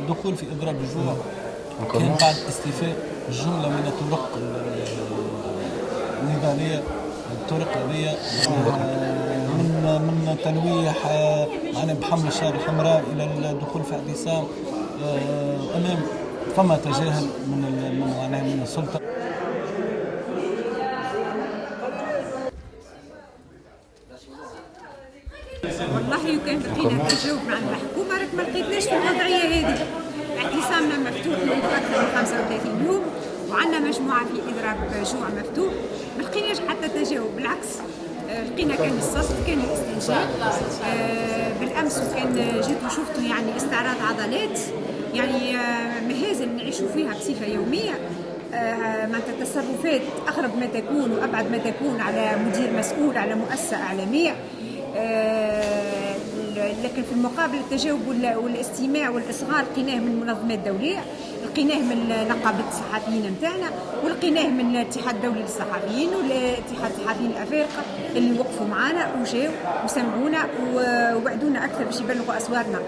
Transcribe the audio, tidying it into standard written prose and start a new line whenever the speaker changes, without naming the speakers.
الدخول في إضراب الجوع كان بعد استيفاء جملة من الطرق النضالية، الطرق هذه من تلويح يعني بحمل الشارع الحمراء إلى الدخول في اعتصام أمام فما تجاهل من السلطة.
والله وكان لقينا تجاوب مع الحكومة راك ما لقيتناش في الوضعية هذه. اعتصامنا مفتوح منذ أكثر من 35 يوم وعندنا مجموعة في إضراب جوع مفتوح، ما لقيناش حتى تجاوب، بالعكس لقينا كان الصد، كان الاستنشاق. بالأمس وكان جيت وشفتوا يعني استعراض عضلات، يعني مهازل نعيشوا فيها بصفة يومية. معناتها تصرفات أغرب ما تكون وأبعد ما تكون على مدير مسؤول على مؤسسة إعلامية. لكن في المقابل التجاوب والاستماع والإصغاء لقيناه من منظمات دولية، لقيناه من نقابة الصحفيين نتاعنا، ولقيناه من الاتحاد الدولي للصحفيين والاتحاد الصحفيين الأفارقة اللي وقفوا معنا وجاوا وسمعونا ووعدونا أكثر باش يبلغوا أصواتنا.